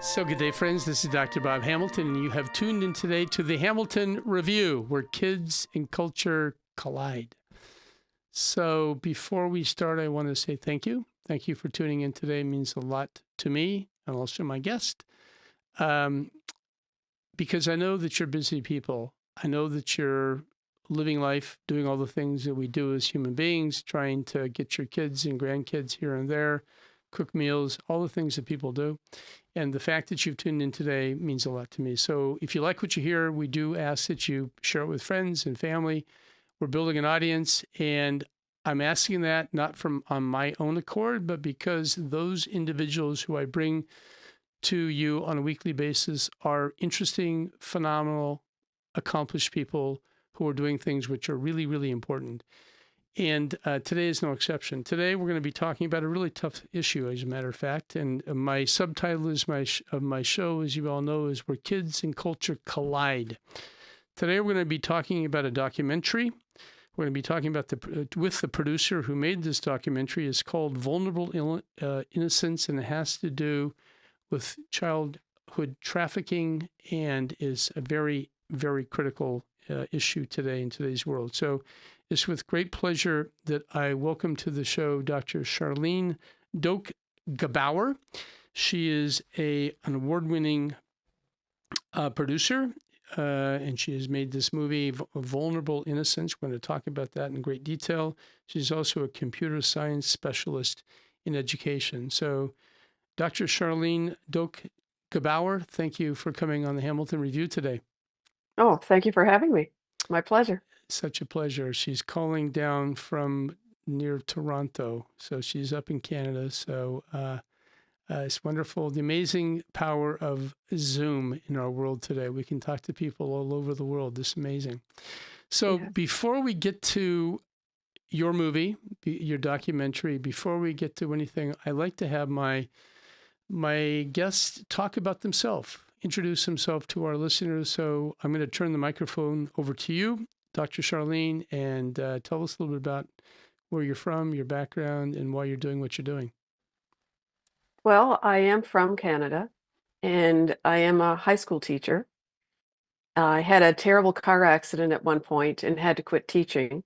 So good day, friends. This is Dr. Bob Hamilton, and you have tuned in today to the Hamilton Review, where kids and culture collide. So before we start, I want to say thank you. Thank you for tuning in today. It means a lot to me and also my guest, because I know that you're busy people. I know that you're living life, doing all the things that we do as human beings, trying to get your kids and grandkids here and there, cook meals, all the things that people do. And the fact that you've tuned in today means a lot to me. So if you like what you hear, we do ask that you share it with friends and family. We're building an audience, and I'm asking that not from on my own accord, but because those individuals who I bring to you on a weekly basis are interesting, phenomenal, accomplished people who are doing things which are really, really important. And today is no exception. Today, we're going to be talking about a really tough issue, as a matter of fact. And my subtitle of my show, as you all know, is Where Kids and Culture Collide. Today, we're going to be talking about a documentary. We're going to be talking about with the producer who made this documentary. It's called Vulnerable Innocence, and it has to do with childhood trafficking and is a very, very critical issue today in today's world. So it's with great pleasure that I welcome to the show Dr. Charlene Doak-Gebauer. She is an award-winning producer, and she has made this movie, Vulnerable Innocence. We're going to talk about that in great detail. She's also a computer science specialist in education. So, Dr. Charlene Doak-Gebauer, thank you for coming on the Hamilton Review today. Oh, thank you for having me. My pleasure. Such a pleasure. She's calling down from near Toronto, so she's up in Canada. So it's wonderful. The amazing power of Zoom in our world today. We can talk to people all over the world. This is amazing. So before we get to your movie, your documentary, before we get to anything, I like to have my guests talk about themselves, introduce themselves to our listeners. So I'm going to turn the microphone over to you, Dr. Charlene, and tell us a little bit about where you're from, your background, and why you're doing what you're doing. Well, I am from Canada, and I am a high school teacher. I had a terrible car accident at one point and had to quit teaching.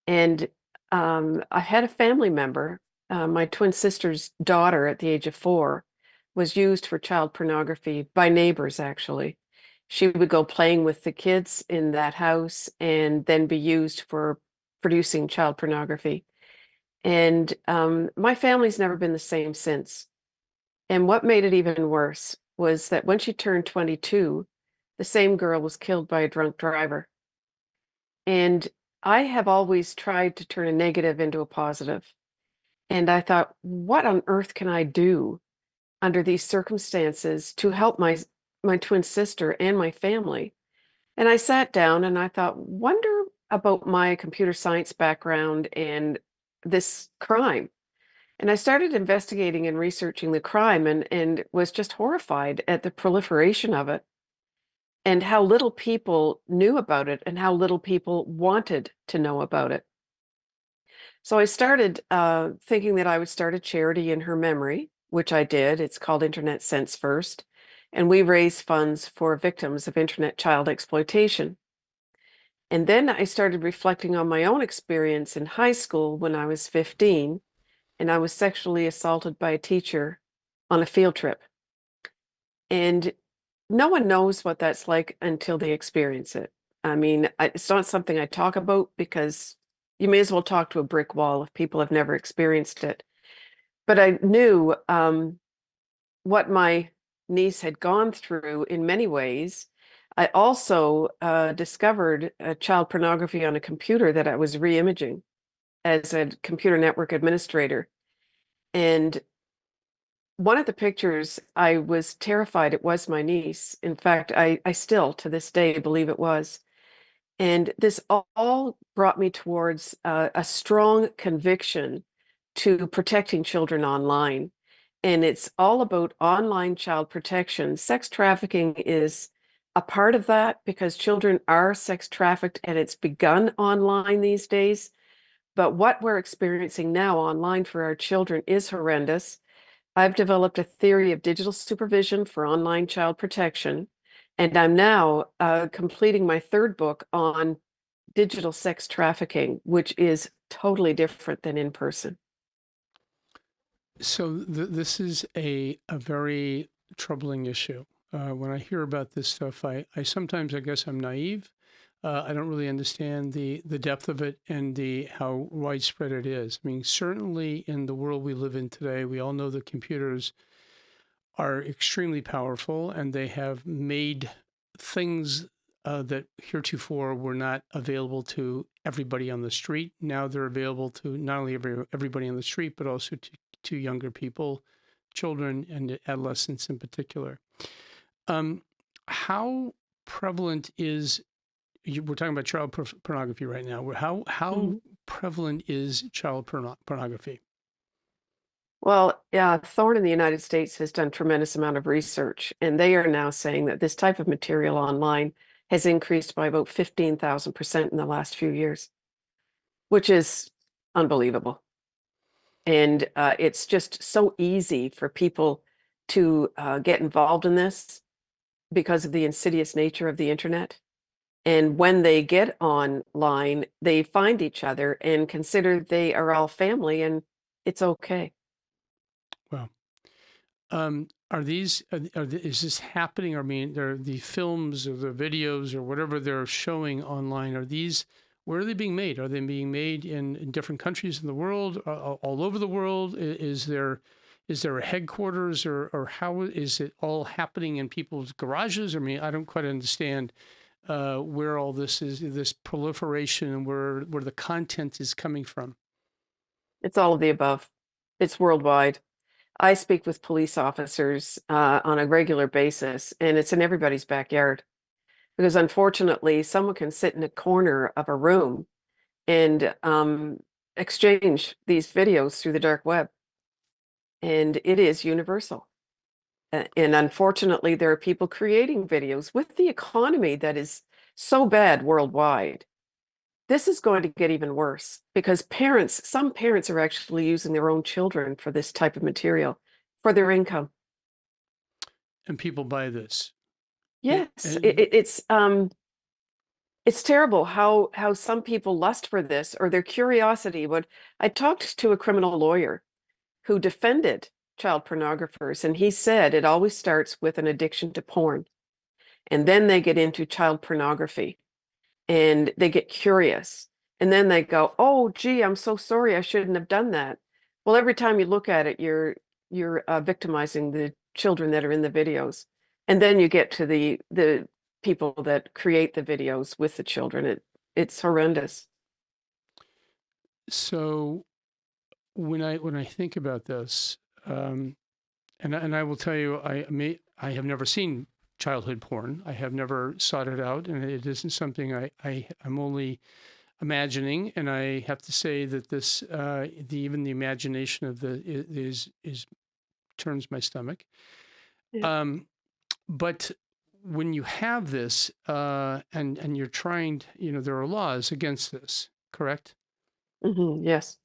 And I had a family member, my twin sister's daughter at the age of 4, was used for child pornography by neighbors, actually. She would go playing with the kids in that house and then be used for producing child pornography. And my family's never been the same since. And what made it even worse was that when she turned 22, the same girl was killed by a drunk driver. And I have always tried to turn a negative into a positive. And I thought, what on earth can I do under these circumstances to help my twin sister and my family? And I sat down and I thought, wonder about my computer science background and this crime. And I started investigating and researching the crime and was just horrified at the proliferation of it and how little people knew about it and how little people wanted to know about it. So I started thinking that I would start a charity in her memory, which I did. It's called Internet First, and we raise funds for victims of Internet Child Exploitation. And then I started reflecting on my own experience in high school when I was 15, and I was sexually assaulted by a teacher on a field trip. And no one knows what that's like until they experience it. I mean, it's not something I talk about because you may as well talk to a brick wall if people have never experienced it. But I knew what my niece had gone through in many ways. I also discovered child pornography on a computer that I was re-imaging as a computer network administrator. And one of the pictures, I was terrified it was my niece. In fact, I still, to this day, believe it was. And this all brought me towards a strong conviction to protecting children online. And it's all about online child protection. Sex trafficking is a part of that because children are sex trafficked and it's begun online these days. But what we're experiencing now online for our children is horrendous. I've developed a theory of digital supervision for online child protection, and I'm now completing my third book on digital sex trafficking, which is totally different than in person. So this is a very troubling issue. When I hear about this stuff, I sometimes, I guess I'm naive. I don't really understand the depth of it and the how widespread it is. I mean, certainly in the world we live in today, we all know that computers are extremely powerful and they have made things that heretofore were not available to everybody on the street. Now they're available to not only everybody on the street, but also to younger people, children, and adolescents in particular. How prevalent is we're talking about child pornography right now? How prevalent is child pornography? Well, yeah, Thorne in the United States has done tremendous amount of research, and they are now saying that this type of material online has increased by about 15,000% in the last few years, which is unbelievable. And it's just so easy for people to get involved in this because of the insidious nature of the internet. And when they get online, they find each other and consider they are all family and it's okay. Well, are these is this happening? I mean, are the films or the videos or whatever they're showing online, are these where are they being made? Are they being made in different countries in the world, all over the world? Is there a headquarters, or how is it all happening in people's garages? I mean, I don't quite understand where all this is, this proliferation, and where the content is coming from. It's all of the above. It's worldwide. I speak with police officers on a regular basis, and it's in everybody's backyard because unfortunately, someone can sit in a corner of a room and exchange these videos through the dark web, and it is universal. And unfortunately, there are people creating videos with the economy that is so bad worldwide. This is going to get even worse because some parents are actually using their own children for this type of material for their income. And people buy this. Yes, And it's terrible how some people lust for this or their curiosity. But I talked to a criminal lawyer who defended child pornographers, and he said it always starts with an addiction to porn, and then they get into child pornography, and they get curious, and then they go, "Oh, gee, I'm so sorry, I shouldn't have done that." Well, every time you look at it, you're victimizing the children that are in the videos, and then you get to the people that create the videos with the children. It's horrendous. so when I think about this, and I will tell you, I have never seen childhood porn. I have never sought it out, and it isn't something I'm only imagining. And I have to say that this even the imagination of the is turns my stomach. Yeah. But when you have this and you're trying, there are laws against this, correct? Yes.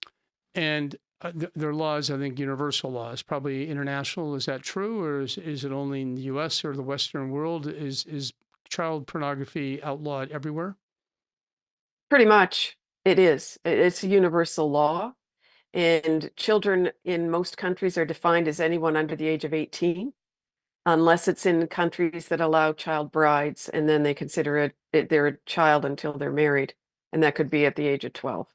And there are laws, I think, universal laws, probably international. Is that true, or is it only in the U.S. or the Western world? Is child pornography outlawed everywhere? Pretty much it is. It's a universal law, and children in most countries are defined as anyone under the age of 18, unless it's in countries that allow child brides, and then they consider they're a child until they're married, and that could be at the age of 12.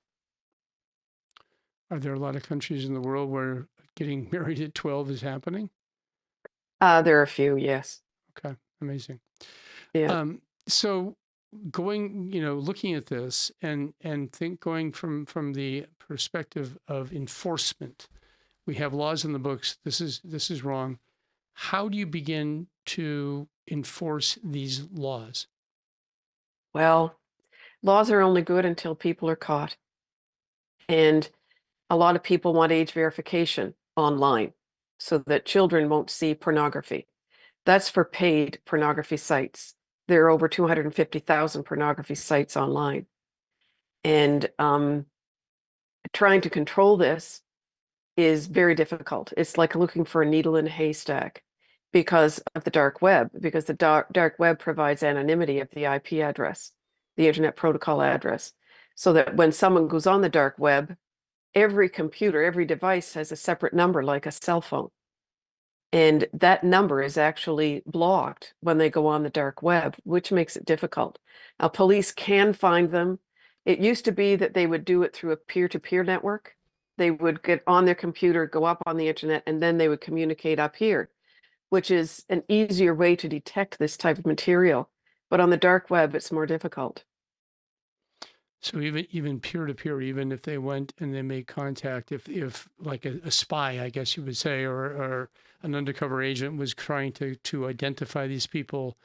Are there a lot of countries in the world where getting married at 12 is happening? There are a few, yes. Okay, amazing. Yeah. So going, looking at this and going from the perspective of enforcement, we have laws in the books. This is wrong. How do you begin to enforce these laws? Well, laws are only good until people are caught. And a lot of people want age verification online so that children won't see pornography. That's for paid pornography sites. There are over 250,000 pornography sites online. And trying to control this is very difficult. It's like looking for a needle in a haystack because of the dark web, because the dark web provides anonymity of the IP address, the Internet Protocol address, so that when someone goes on the dark web, every computer, every device has a separate number like a cell phone. And that number is actually blocked when they go on the dark web, which makes it difficult. Now, police can find them. It used to be that they would do it through a peer-to-peer network. They would get on their computer, go up on the internet, and then they would communicate up here, which is an easier way to detect this type of material. But on the dark web, it's more difficult. So even peer to peer, even if they went and they made contact, if like a spy, I guess you would say, or an undercover agent was trying to identify these people,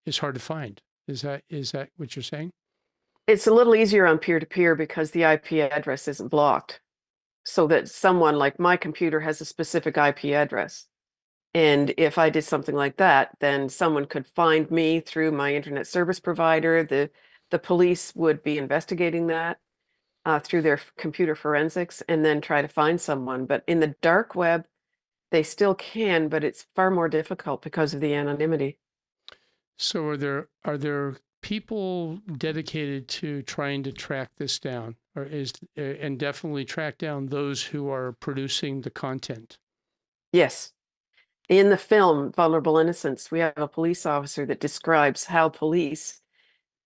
is hard to find. Is that what you're saying? It's a little easier on peer-to-peer because the IP address isn't blocked. So that someone like my computer has a specific IP address. And if I did something like that, then someone could find me through my internet service provider. The police would be investigating that through their computer forensics and then try to find someone. But in the dark web, they still can, but it's far more difficult because of the anonymity. So are there people dedicated to trying to track this down, or and definitely track down those who are producing the content? Yes. In the film Vulnerable Innocence, we have a police officer that describes how police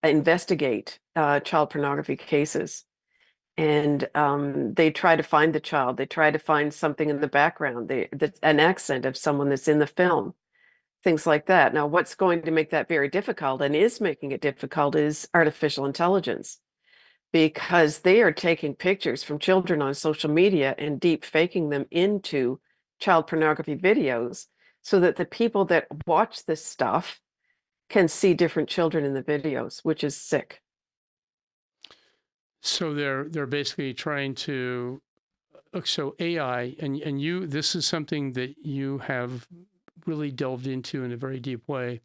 investigate child pornography cases. And they try to find the child. They try to find something in the background, an accent of someone that's in the film, things like that. Now, what's going to make that very difficult and is making it difficult is artificial intelligence, because they are taking pictures from children on social media and deep faking them into child pornography videos so that the people that watch this stuff can see different children in the videos, which is sick. So they're basically trying to so AI and you this is something that you have really delved into in a very deep way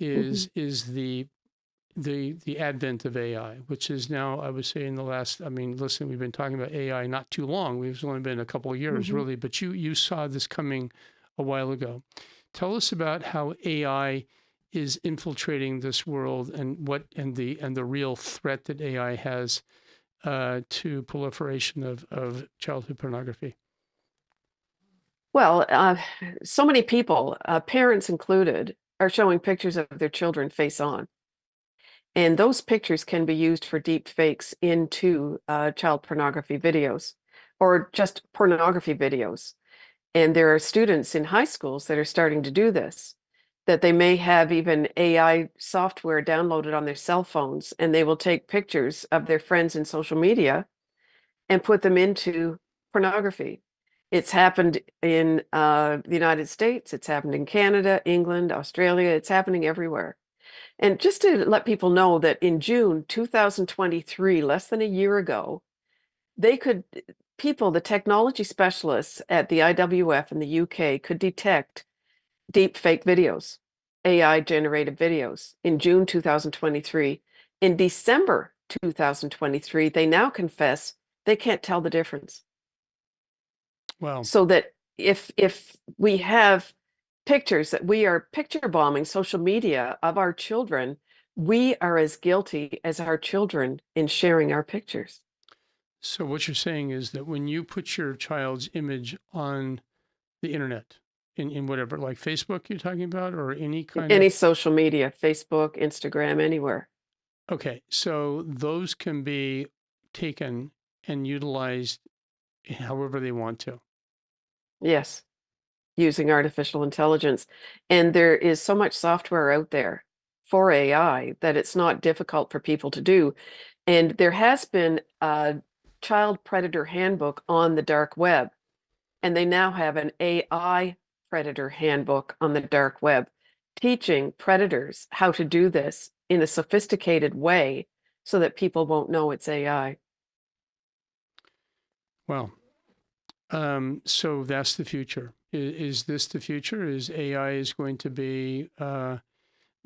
Mhm. is the advent of AI, which is now, I would say, in the last, I mean, listen, we've been talking about AI not too long. We've only been a couple of years, Mhm. really, but you saw this coming a while ago. Tell us about how AI is infiltrating this world and the real threat that AI has to proliferation of childhood pornography. Well, so many people, parents included, are showing pictures of their children face on. And those pictures can be used for deep fakes into child pornography videos or just pornography videos. And there are students in high schools that are starting to do this, that they may have even AI software downloaded on their cell phones, and they will take pictures of their friends in social media and put them into pornography. It's happened in the United States, it's happened in Canada, England, Australia, it's happening everywhere. And just to let people know that in June 2023, less than a year ago, they could, people, the technology specialists at the IWF in the UK could detect deep fake videos, AI generated videos in June 2023. In December 2023, they now confess they can't tell the difference. Well, So that if we have pictures that we are picture bombing social media of our children, we are as guilty as our children in sharing our pictures. so what you're saying is that when you put your child's image on the internet, in whatever, like Facebook you're talking about, or any kind of, Any social media, Facebook, Instagram, anywhere. okay, so those can be taken and utilized however they want to. Yes, using artificial intelligence. And there is so much software out there for AI that it's not difficult for people to do. And there has been a child predator handbook on the dark web, and they now have an AI predator handbook on the dark web, teaching predators how to do this in a sophisticated way so that people won't know it's AI. Well, so that's the future. Is this the future? Is AI is going to be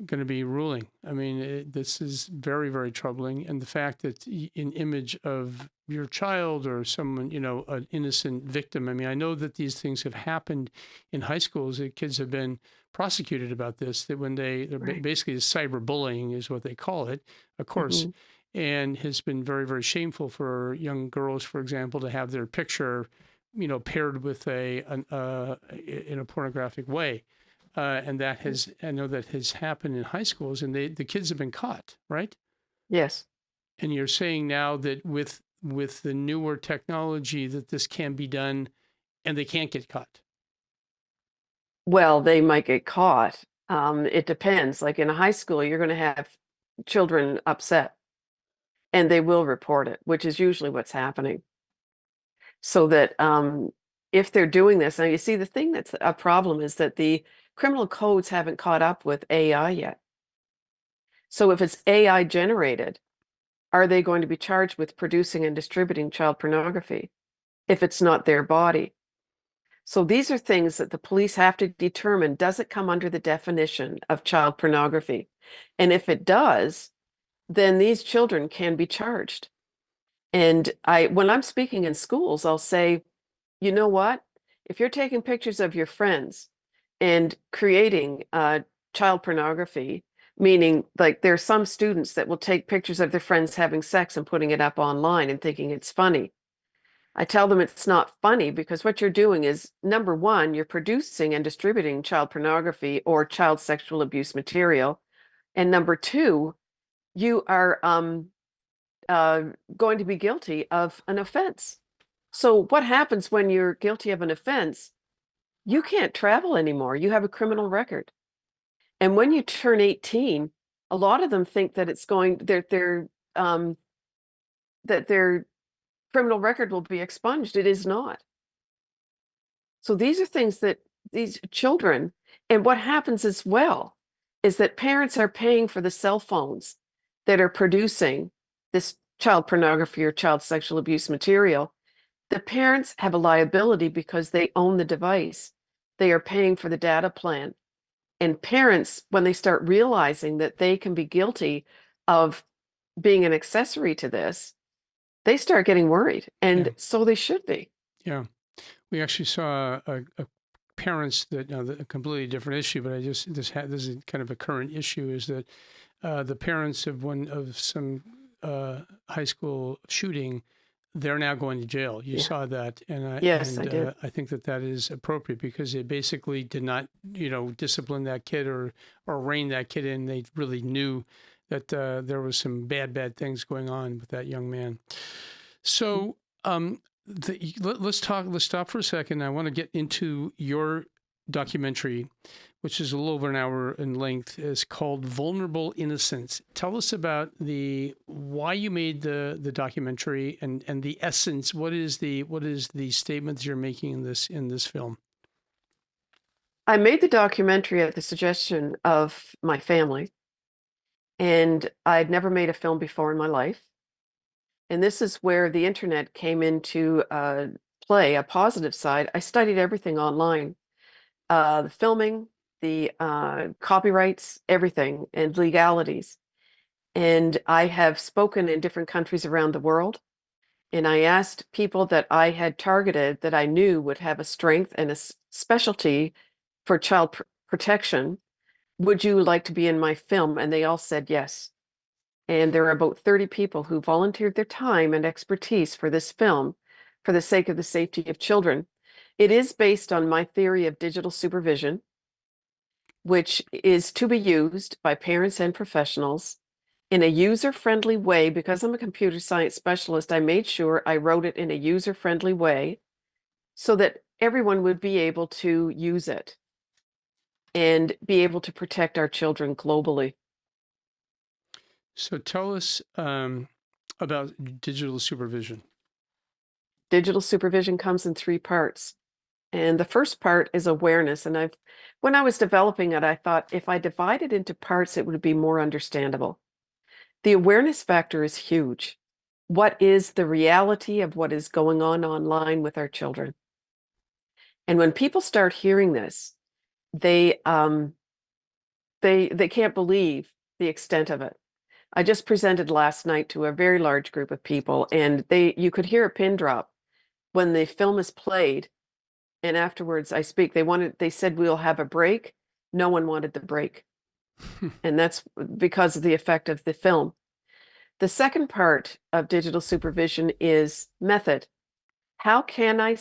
going to be ruling. I mean, this is very, very troubling. And the fact that an image of your child or someone, an innocent victim. I mean, I know that these things have happened in high schools. That kids have been prosecuted about this, that when they're Right. basically cyberbullying is what they call it, of course, Mhm. and has been very, very shameful for young girls, for example, to have their picture, paired with in a pornographic way. And I know that has happened in high schools, and the kids have been caught, right? Yes. And you're saying now that with the newer technology that this can be done, and they can't get caught. Well, they might get caught. It depends. Like in a high school, you're going to have children upset and they will report it, which is usually what's happening. So that if they're doing this, now you see the thing that's a problem is that the criminal codes haven't caught up with AI yet. So if it's AI generated, are they going to be charged with producing and distributing child pornography if it's not their body? So these are things that the police have to determine, does it come under the definition of child pornography? And if it does, then these children can be charged. And when I'm speaking in schools, I'll say, you know what? If you're taking pictures of your friends and creating child pornography, meaning like there's some students that will take pictures of their friends having sex and putting it up online and thinking it's funny. I tell them it's not funny because what you're doing is, number one, you're producing and distributing child pornography or child sexual abuse material. And number two, you are uh, going to be guilty of an offense. So what happens when you're guilty of an offense? You can't travel anymore. You have a criminal record. And when you turn 18, a lot of them think that it's going that their criminal record will be expunged. It is not. So these are things that these children, and what happens as well is that parents are paying for the cell phones that are producing this child pornography or child sexual abuse material. The parents have a liability because they own the device. They are paying for the data plan. And parents, when they start realizing that they can be guilty of being an accessory to this, they start getting worried. Yeah, And so they should be. yeah. We actually saw a parents that a completely different issue, but this is kind of a current issue is that the parents of one of some high school shooting, they're now going to jail. You Yeah. saw that, Yes, I did. I think that is appropriate because they basically did not discipline that kid or rein that kid in. They really knew that there was some bad things going on with that young man. So let's stop for a second. I want to get into your documentary, which is a little over an hour in length. Is called Vulnerable Innocence. Tell us about why you made the documentary and the essence. What is the statements you're making in this film? I made the documentary at the suggestion of my family, and I'd never made a film before in my life. And this is where the internet came into play, a positive side. I studied everything online, the filming, the copyrights, everything, and legalities. And I have spoken in different countries around the world. And I asked people that I had targeted that I knew would have a strength and a specialty for child protection. Would you like to be in my film? And they all said yes. And there are about 30 people who volunteered their time and expertise for this film for the sake of the safety of children. It is based on my theory of digital supervision, which is to be used by parents and professionals in a user-friendly way. Because I'm a computer science specialist, I made sure I wrote it in a user-friendly way so that everyone would be able to use it and be able to protect our children globally. So tell us about digital supervision. Digital supervision comes in three parts. And the first part is awareness. And when I was developing it, I thought if I divide it into parts, it would be more understandable. The awareness factor is huge. What is the reality of what is going on online with our children? And when people start hearing this, they They can't believe the extent of it. I just presented last night to a very large group of people, and you could hear a pin drop when the film is played. And afterwards, they said we'll have a break. No one wanted the break, and that's because of the effect of the film. The second part of digital supervision is method. How can I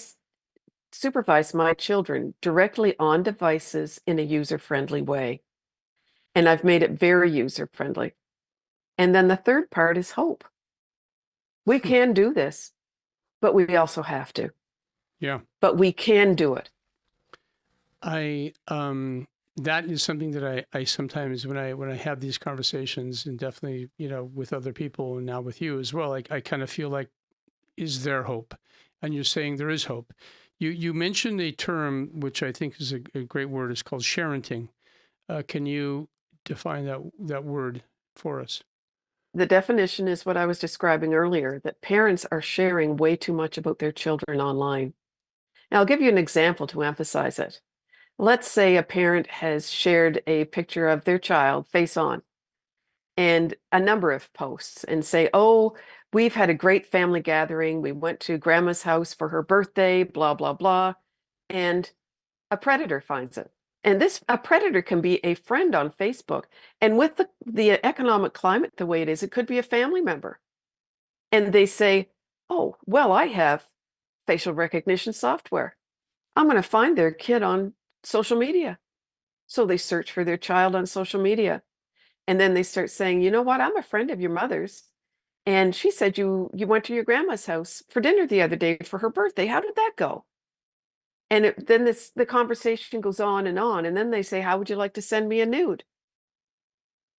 supervise my children directly on devices in a user-friendly way? And I've made it very user-friendly. And then the third part is hope. We can do this, but we also have to. Yeah. But we can do it. That is something that I sometimes when I have these conversations, and definitely, with other people and now with you as well, I kind of feel like, is there hope? And you're saying there is hope. You mentioned a term which I think is a great word. It's called sharenting. Can you define that word for us? The definition is what I was describing earlier, that parents are sharing way too much about their children online. Now, I'll give you an example to emphasize it. Let's say a parent has shared a picture of their child face on and a number of posts and say, oh, we've had a great family gathering. We went to grandma's house for her birthday, blah, blah, blah. And a predator finds it. And a predator can be a friend on Facebook. And with the economic climate the way it is, it could be a family member. And they say, oh, well, I have facial recognition software. I'm going to find their kid on social media. So they search for their child on social media. And then they start saying, you know what? I'm a friend of your mother's. And she said you went to your grandma's house for dinner the other day for her birthday. How did that go? And then the conversation goes on. And then they say, how would you like to send me a nude?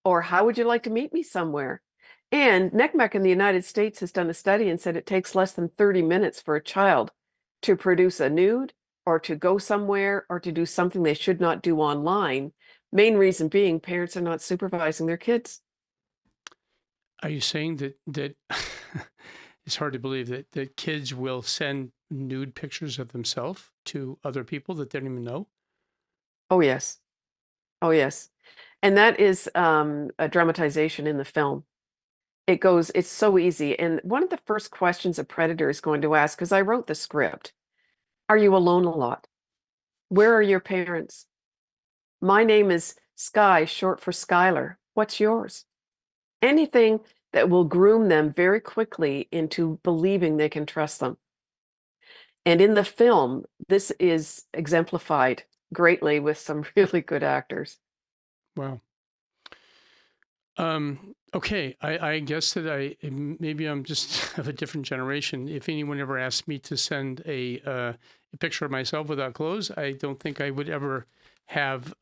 Or how would you like to meet me somewhere? And NCMEC in the United States has done a study and said it takes less than 30 minutes for a child to produce a nude or to go somewhere or to do something they should not do online. Main reason being parents are not supervising their kids. Are you saying that it's hard to believe that kids will send nude pictures of themselves to other people that they don't even know? Oh, yes. Oh, yes. And that is a dramatization in the film. It's so easy. And one of the first questions a predator is going to ask, because I wrote the script, are you alone a lot? Where are your parents? My name is Sky, short for Skylar. What's yours? Anything that will groom them very quickly into believing they can trust them. And in the film, this is exemplified greatly with some really good actors. Wow. Okay. I guess that maybe I'm just of a different generation. If anyone ever asked me to send a picture of myself without clothes, I don't think I would ever have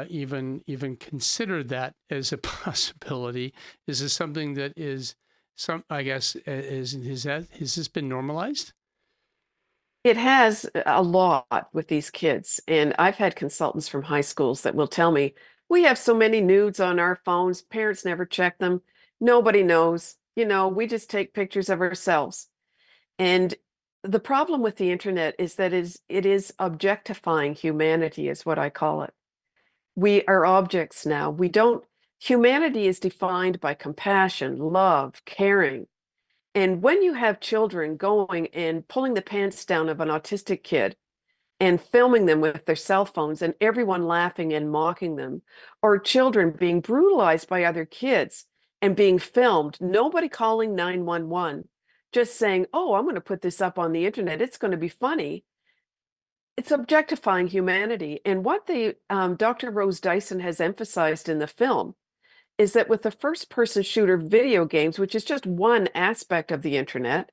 even considered that as a possibility. Is this something that is I guess, has this been normalized? It has a lot with these kids. And I've had consultants from high schools that will tell me, we have so many nudes on our phones, parents never check them. Nobody knows. We just take pictures of ourselves. And the problem with the internet is that it is objectifying humanity, is what I call it. We are objects now. Humanity is defined by compassion, love, caring. And when you have children going and pulling the pants down of an autistic kid and filming them with their cell phones and everyone laughing and mocking them, or children being brutalized by other kids and being filmed, nobody calling 911, just saying, oh, I'm going to put this up on the internet. It's going to be funny. It's objectifying humanity. And what Dr. Rose Dyson has emphasized in the film is that with the first-person shooter video games, which is just one aspect of the internet,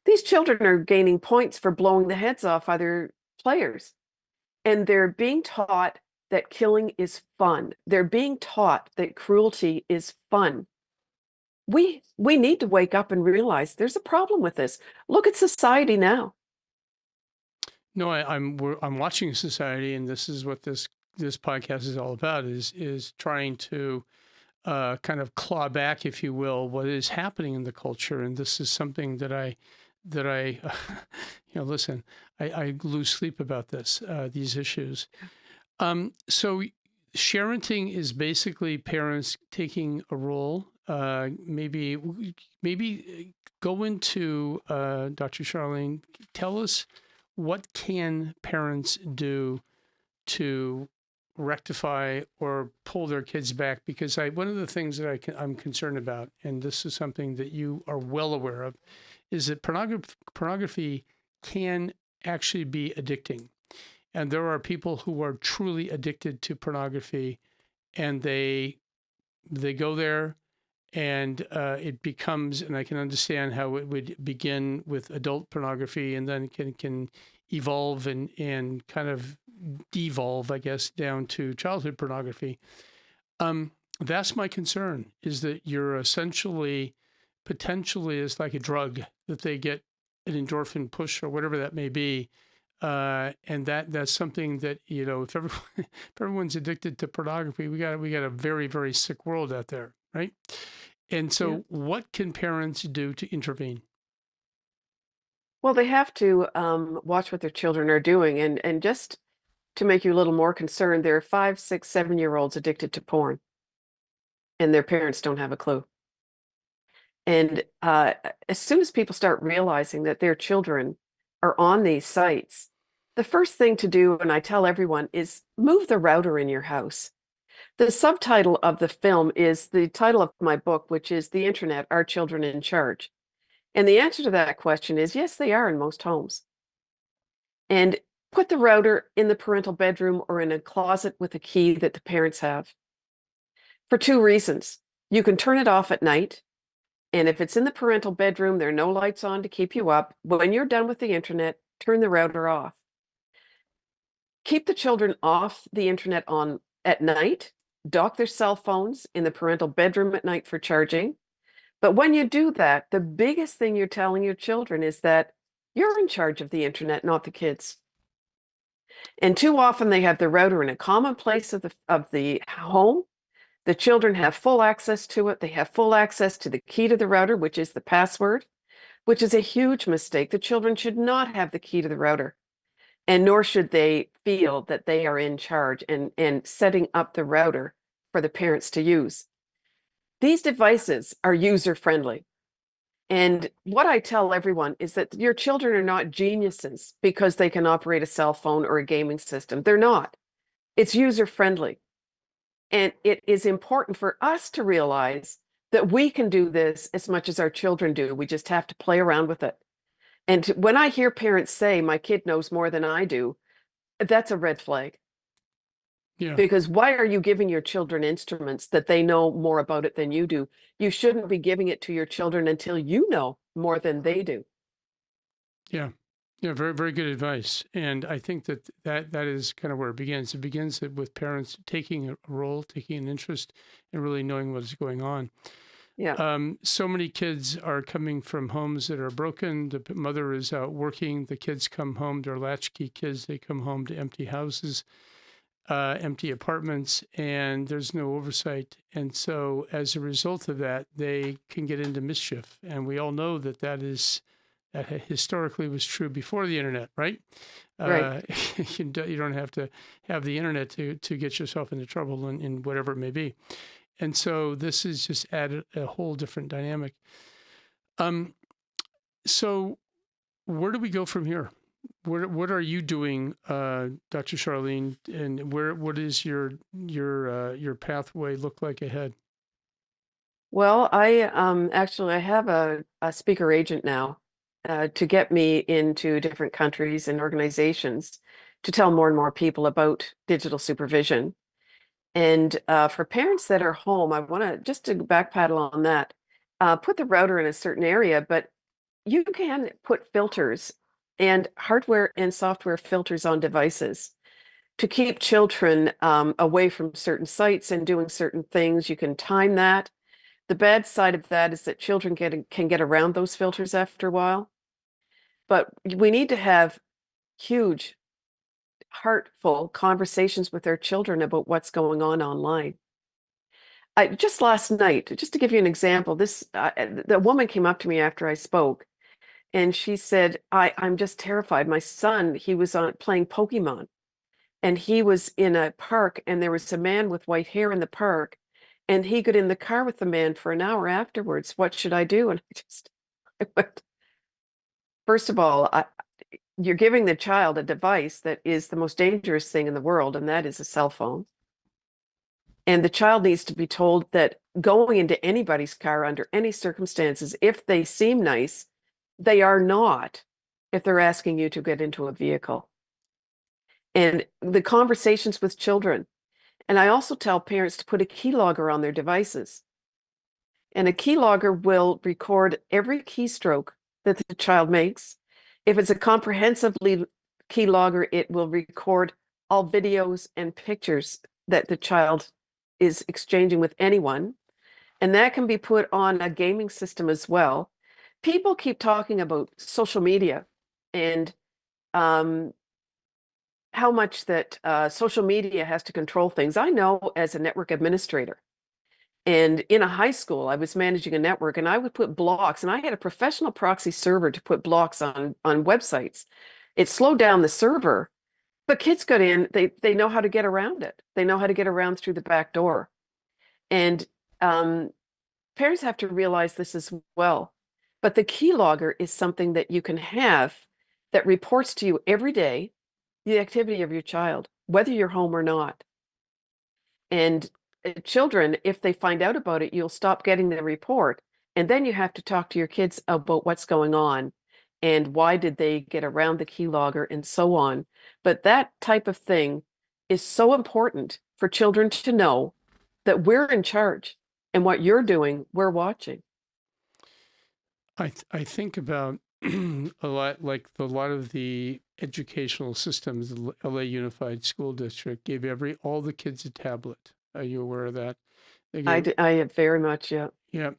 these children are gaining points for blowing the heads off other players. And they're being taught that killing is fun. They're being taught that cruelty is fun. We need to wake up and realize there's a problem with this. Look at society now. No, I'm watching society, and this is what this podcast is all about, is trying to kind of claw back, if you will, what is happening in the culture. And this is something that I listen, I lose sleep about these issues. So sharenting is basically parents taking a role. Maybe go into Dr. Charlene. Tell us, what can parents do to rectify or pull their kids back? Because one of the things that I'm concerned about, and this is something that you are well aware of, is that pornography can actually be addicting. And there are people who are truly addicted to pornography, and they go there, and it becomes, and I can understand how it would begin with adult pornography and then can evolve and kind of devolve, I guess, down to childhood pornography. That's my concern, is that you're essentially, potentially, is like a drug that they get an endorphin push or whatever that may be. And that's something that, if everyone's addicted to pornography, we got a very, very sick world out there, right? And so, what can parents do to intervene? Well, they have to watch what their children are doing, and just to make you a little more concerned, there are 5, 6, 7-year-olds addicted to porn, and their parents don't have a clue. And as soon as people start realizing that their children are on these sites, the first thing to do, and I tell everyone, is move the router in your house. The subtitle of the film is the title of my book, which is The Internet, Are Children in Charge? And the answer to that question is yes, they are in most homes. And put the router in the parental bedroom or in a closet with a key that the parents have. For 2 reasons. You can turn it off at night. And if it's in the parental bedroom, there are no lights on to keep you up. When you're done with the internet, turn the router off. Keep the children off the internet on at night. Dock their cell phones in the parental bedroom at night for charging. But when you do that, the biggest thing you're telling your children is that you're in charge of the internet, not the kids. And too often they have the router in a common place of the home. The children have full access to it. They have full access to the key to the router, which is the password, which is a huge mistake. The children should not have the key to the router, and nor should they feel that they are in charge and setting up the router for the parents to use. These devices are user-friendly. And what I tell everyone is that your children are not geniuses because they can operate a cell phone or a gaming system. They're not. It's user-friendly. And it is important for us to realize that we can do this as much as our children do. We just have to play around with it. And when I hear parents say, my kid knows more than I do, that's a red flag. Yeah. Because why are you giving your children instruments that they know more about it than you do? You shouldn't be giving it to your children until you know more than they do. Yeah. Yeah, very, very good advice. And I think that is kind of where it begins. It begins with parents taking a role, taking an interest, and really knowing what is going on. Yeah. So many kids are coming from homes that are broken. The mother is out working. The kids come home. They're latchkey kids. They come home to empty houses, empty apartments, and there's no oversight. And so as a result of that, they can get into mischief. And we all know that historically was true before the internet, right? Right. You don't have to have the internet to get yourself into trouble in whatever it may be. And so this is just added a whole different dynamic. So where do we go from here? What are you doing, Dr. Charlene, and what is your pathway look like ahead? Well, I actually I have a speaker agent now to get me into different countries and organizations to tell more and more people about digital supervision. And for parents that are home, I want to just to backpedal on that, put the router in a certain area, but you can put filters and hardware and software filters on devices to keep children away from certain sites and doing certain things. You can time that. The bad side of that is that children can get around those filters after a while. But we need to have huge, heartful conversations with our children about what's going on online. Just last night, just to give you an example, the woman came up to me after I spoke, and she said, "I'm just terrified. My son, he was on playing Pokemon, And he was in a park, and there was a man with white hair in the park, and he got in the car with the man for an hour afterwards. What should I do? And I went, first of all, you're giving the child a device that is the most dangerous thing in the world, and that is a cell phone. And the child needs to be told that going into anybody's car under any circumstances, if they seem nice, they are not if they're asking you to get into a vehicle. And the conversations with children. And I also tell parents to put a keylogger on their devices. And a keylogger will record every keystroke that the child makes. If it's a comprehensively keylogger, it will record all videos and pictures that the child is exchanging with anyone. And that can be put on a gaming system as well. People keep talking about social media and how much that social media has to control things. I know as a network administrator, and in a high school, I was managing a network, and I would put blocks, and I had a professional proxy server to put blocks on websites. It slowed down the server, but kids got in, they know how to get around it. They know how to get around through the back door. And parents have to realize this as well. But the keylogger is something that you can have that reports to you every day the activity of your child, whether you're home or not. And children, if they find out about it, you'll stop getting the report. And then you have to talk to your kids about what's going on and why did they get around the keylogger and so on. But that type of thing is so important for children to know that we're in charge and what you're doing, we're watching. I think about a lot, like a lot of the educational systems. The LA Unified School District gave all the kids a tablet. Are you aware of that? I very much, yeah. Yeah.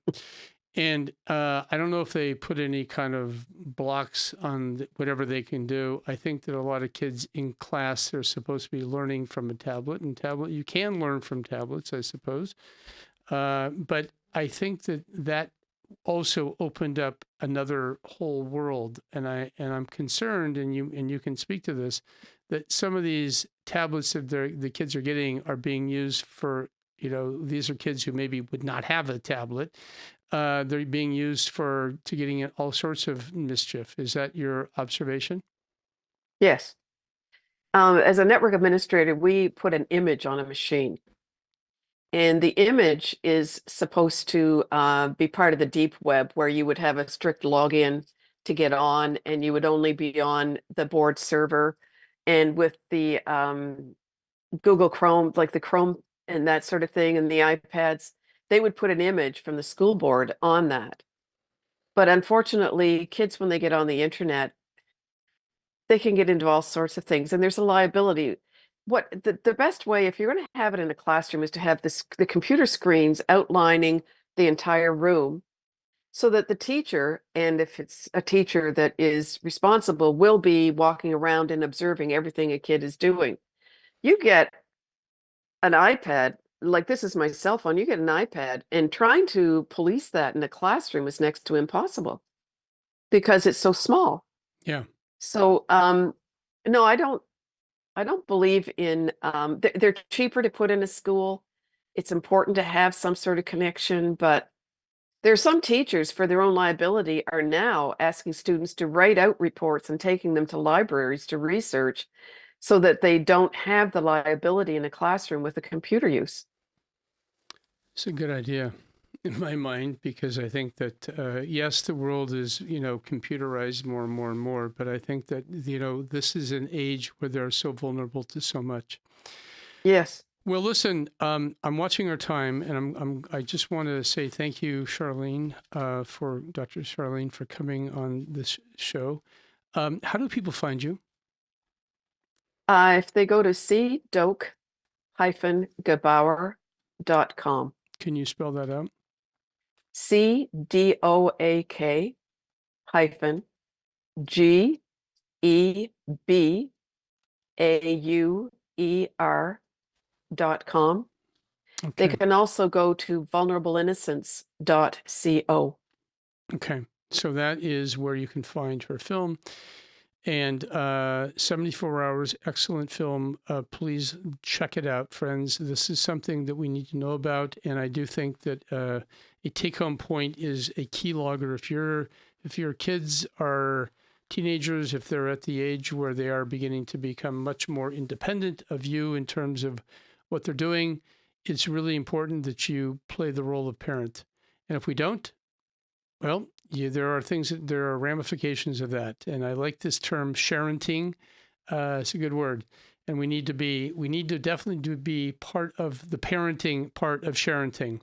And I don't know if they put any kind of blocks on whatever they can do. I think that a lot of kids in class are supposed to be learning from a tablet, and you can learn from tablets, I suppose. But I think that also opened up another whole world, and I'm concerned, and you can speak to this, that some of these tablets that the kids are getting are being used for, these are kids who maybe would not have a tablet. They're being used to getting in all sorts of mischief. Is that your observation? Yes. As a network administrator, we put an image on a machine. And the image is supposed to be part of the deep web where you would have a strict login to get on, and you would only be on the board server. And with the Google Chrome, like the Chrome and that sort of thing, and the iPads, they would put an image from the school board on that. But unfortunately, kids, when they get on the internet, they can get into all sorts of things, and there's a liability. What the best way, if you're going to have it in a classroom, is to have the computer screens outlining the entire room so that the teacher, and if it's a teacher that is responsible, will be walking around and observing everything a kid is doing. You get an iPad, like this is my cell phone, you get an iPad, and trying to police that in a classroom is next to impossible because it's so small. Yeah. So, no, I don't believe in they're cheaper to put in a school. It's important to have some sort of connection, but there are some teachers, for their own liability, are now asking students to write out reports and taking them to libraries to research so that they don't have the liability in a classroom with the computer use. It's a good idea in my mind, because I think that, yes, the world is, computerized more and more and more, but I think that, this is an age where they're so vulnerable to so much. Yes. Well, listen, I'm watching our time, and I just want to say thank you, Charlene, for Dr. Charlene, for coming on this show. How do people find you? If they go to cdoak-gebauer.com. Can you spell that out? CDOAK hyphen GEBAUER.com. Okay. They can also go to vulnerableinnocence.co. Okay. So that is where you can find her film. And 74 Hours, excellent film. Please check it out, friends. This is something that we need to know about. And I do think that a take-home point is a keylogger. If your kids are teenagers, if they're at the age where they are beginning to become much more independent of you in terms of what they're doing, it's really important that you play the role of parent. And if we don't, well, there are ramifications of that. And I like this term, sharenting. It's a good word. And we need to definitely be part of the parenting part of sharenting,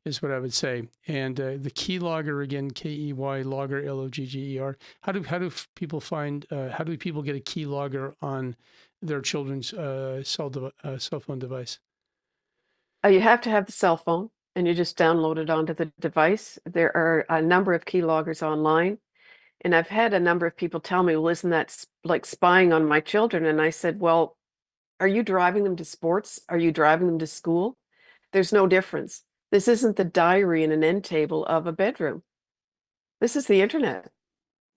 is what I would say. And the keylogger, again, Key logger, Logger. How do people get a keylogger on their children's cell phone device? You have to have the cell phone, and you just download it onto the device. There are a number of keyloggers online, and I've had a number of people tell me, well, isn't that like spying on my children? And I said, well, are you driving them to sports? Are you driving them to school? There's no difference. This isn't the diary and an end table of a bedroom. This is the internet.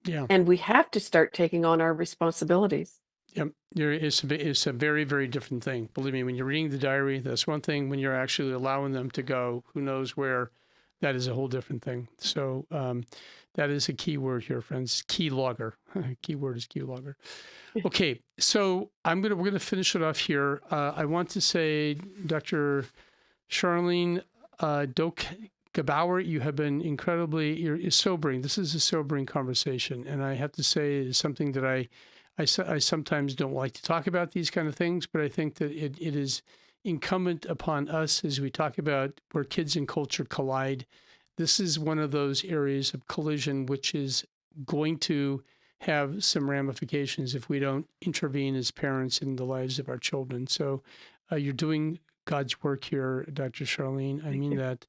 Yeah. And we have to start taking on our responsibilities. Yep. It's a very, very different thing. Believe me, when you're reading the diary, that's one thing. When you're actually allowing them to go, who knows where, that is a whole different thing. So that is a key word here, friends. Keylogger. Key word is keylogger. Okay, so we're gonna finish it off here. I want to say, Dr. Charlene Doak-Gebauer, you have been you're sobering. This is a sobering conversation, and I have to say it's something that I sometimes don't like to talk about these kind of things, but I think that it is incumbent upon us as we talk about where kids and culture collide. This is one of those areas of collision which is going to have some ramifications if we don't intervene as parents in the lives of our children. So you're doing God's work here, Dr. Charlene. I mean that.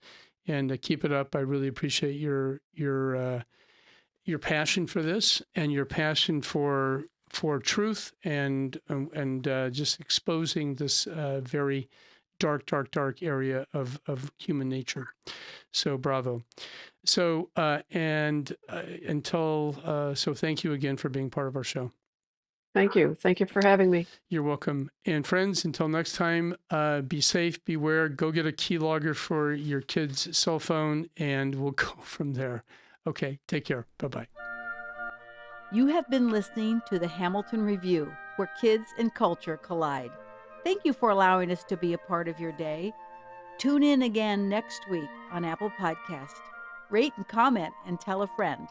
And keep it up. I really appreciate your passion for this and your passion for truth and just exposing this very dark area of human nature. So bravo. So thank you again for being part of our show. Thank you. Thank you for having me. You're welcome. And friends, until next time, be safe, beware, go get a keylogger for your kid's cell phone, and we'll go from there. Okay, take care. Bye-bye. You have been listening to the Hamilton Review, where kids and culture collide. Thank you for allowing us to be a part of your day. Tune in again next week on Apple Podcast. Rate and comment and tell a friend.